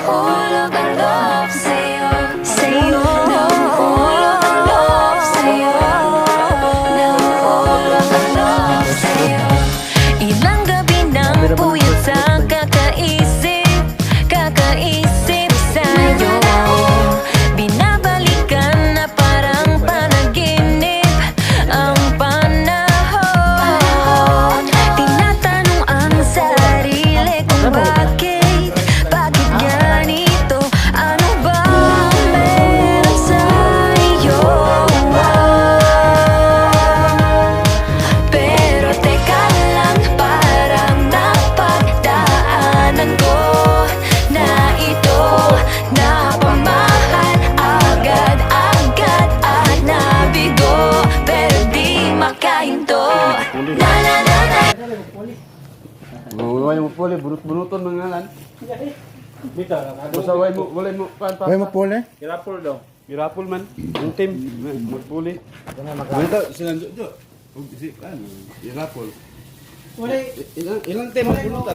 Nahuhulog ang love sa'yo, sa'yo. Nahuhulog ang love sa'yo, nahuhulog ang love sa'yo. Ilang gabi nang puyat sa kakaisip, kakaisip sa'yo. Binabalikan na parang panaginip ang panahon. Tinatanong ang sarili kung bakit ganito? Ano ba meron sa'yo? Pero teka lang, parang napagdaanan ko na ito. Napamahal agad-agad at nabigo, pero di makahinto. Na na na na. Way mo puli, bunot-bunuton mga lan. Dito, Basta way mo, walay mo pan. Way mo pole? kirapol daw. Mirapol man, ang team, magpuli. Ganito, silang jo. Si ano, Mirapol. Ilang team ang bunutan?